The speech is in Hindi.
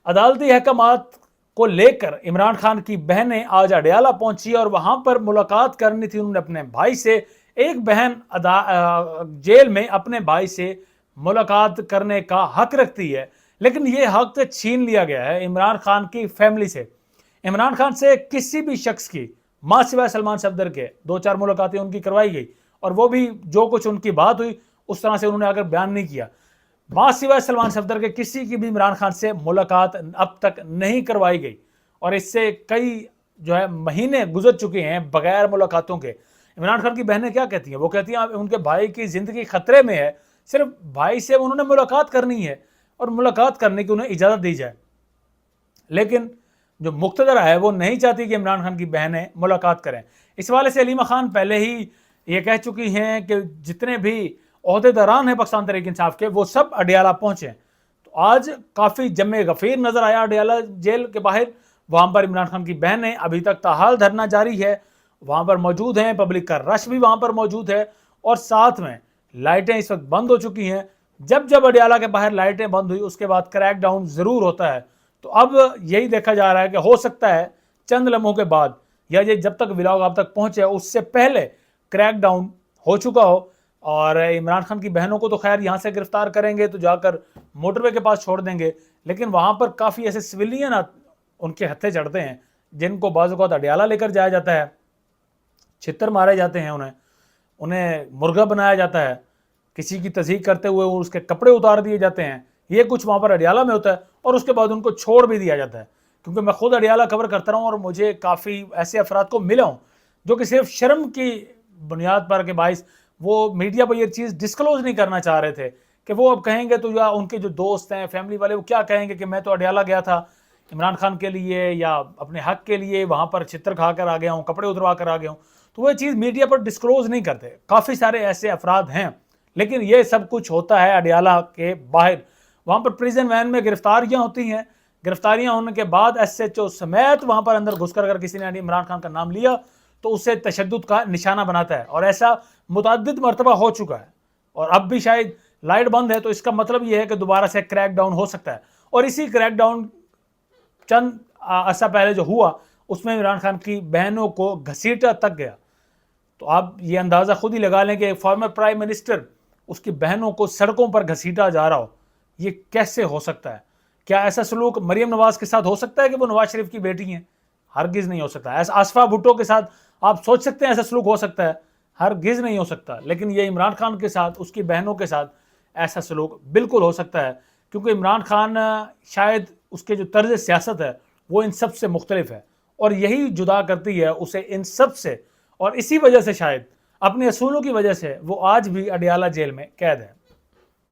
अदालती अहकामात को लेकर इमरान खान की बहनें आज अडयाला पहुंची और वहां पर मुलाकात करनी थी उन्होंने अपने भाई से। एक बहन जेल में अपने भाई से मुलाकात करने का हक रखती है, लेकिन यह हक छीन लिया गया है इमरान खान की फैमिली से। इमरान खान से किसी भी शख्स की मां सिवाय सलमान सफदर के 2-4 मुलाकातें उनकी करवाई गई, और वो भी जो कुछ उनकी बात हुई उस तरह से उन्होंने आकर बयान नहीं किया। मां सिवाय सलमान सफदर के किसी की भी इमरान खान से मुलाकात अब तक नहीं करवाई गई, और इससे कई जो है महीने गुजर चुके हैं बगैर मुलाकातों के। इमरान खान की बहनें क्या कहती हैं? वो कहती हैं उनके भाई की जिंदगी खतरे में है, सिर्फ भाई से उन्होंने मुलाकात करनी है और मुलाकात करने की उन्हें इजाजत दी जाए। लेकिन जो मुक्तदर है वो नहीं चाहती कि इमरान खान की बहनें मुलाकात करें। इस वाले से अलीमा खान पहले ही ये कह चुकी हैं कि जितने भी ओहदेदारान हैं पाकिस्तान तहरीक इंसाफ के, वो सब अडयाला पहुंचे। तो आज काफ़ी जमे गफीर नजर आया अडयाला जेल के बाहर। वहाँ पर इमरान खान की बहनें अभी तक ताहाल धरना जारी है, वहाँ पर मौजूद हैं, पब्लिक का रश भी वहाँ पर मौजूद है, और साथ में लाइटें इस वक्त बंद हो चुकी हैं। जब जब अडयाला के बाहर लाइटें बंद हुई उसके बाद क्रैकडाउन ज़रूर होता है। तो अब यही देखा जा रहा है कि हो सकता है चंद लम्हों के बाद, या ये जब तक व्लॉग आप तक पहुंचे उससे पहले क्रैकडाउन हो चुका हो। और इमरान खान की बहनों को तो खैर यहाँ से गिरफ्तार करेंगे तो जाकर मोटरवे के पास छोड़ देंगे, लेकिन वहाँ पर काफ़ी ऐसे सिविलियन उनके हत्थे चढ़ते हैं जिनको बाज़-औक़ात अडयाला लेकर जाया जाता है, छितर मारे जाते हैं, उन्हें मुर्गा बनाया जाता है, किसी की तज़हीक करते हुए उसके कपड़े उतार दिए जाते हैं। ये कुछ वहाँ पर अडयाला में होता है, और उसके बाद उनको छोड़ भी दिया जाता है। क्योंकि मैं खुद अडयाला कवर करता रहा हूँ और मुझे काफ़ी ऐसे अफराद को मिला हूँ जो कि सिर्फ शर्म की बुनियाद पर के बाइस वो मीडिया पर ये चीज़ डिस्क्लोज नहीं करना चाह रहे थे कि वो अब कहेंगे तो, या उनके जो दोस्त हैं फैमिली वाले वो क्या कहेंगे कि मैं तो अडयाला गया था इमरान खान के लिए या अपने हक के लिए, वहाँ पर चित्र खा कर आ गया हूँ, कपड़े उतरवा कर आ गया हूँ। तो वो चीज़ मीडिया पर डिस्क्लोज नहीं करते। काफ़ी सारे ऐसे अफराद हैं, लेकिन ये सब कुछ होता है अडयाला के बाहर। वहाँ पर प्रिजन वैन में गिरफ्तारियाँ होती हैं, गिरफ्तारियाँ होने के बाद SHO समेत वहाँ पर अंदर घुसकर अगर किसी ने इमरान खान का नाम लिया तो उससे तशद्दुद का निशाना बनाता है, और ऐसा मुतअद्दिद मरतबा हो चुका है। और अब भी शायद लाइट बंद है तो इसका मतलब ये है कि दोबारा से क्रैकडाउन हो सकता है, और इसी क्रैकडाउन चंद अर्सा पहले जो हुआ उसमें इमरान खान की बहनों को घसीटा तक गया। तो आप ये अंदाज़ा खुद ही लगा लें कि फॉर्मर प्राइम मिनिस्टर, उसकी बहनों को सड़कों पर घसीटा जा रहा हो, ये कैसे हो सकता है? क्या ऐसा सलूक मरियम नवाज के साथ हो सकता है कि वो नवाज शरीफ की बेटी हैं? हरगिज़ नहीं हो सकता। ऐसा आसफा भुट्टो के साथ आप सोच सकते हैं ऐसा सलूक हो सकता है? हरगिज़ नहीं हो सकता। लेकिन ये इमरान खान के साथ, उसकी बहनों के साथ ऐसा सलूक बिल्कुल हो सकता है, क्योंकि इमरान खान शायद उसके जो तर्ज सियासत है वो इन सब से मुख्तलिफ है, और यही जुदा करती है उसे इन सब से। और इसी वजह से, शायद अपने असूलों की वजह से, वो आज भी अडयाला जेल में कैद है।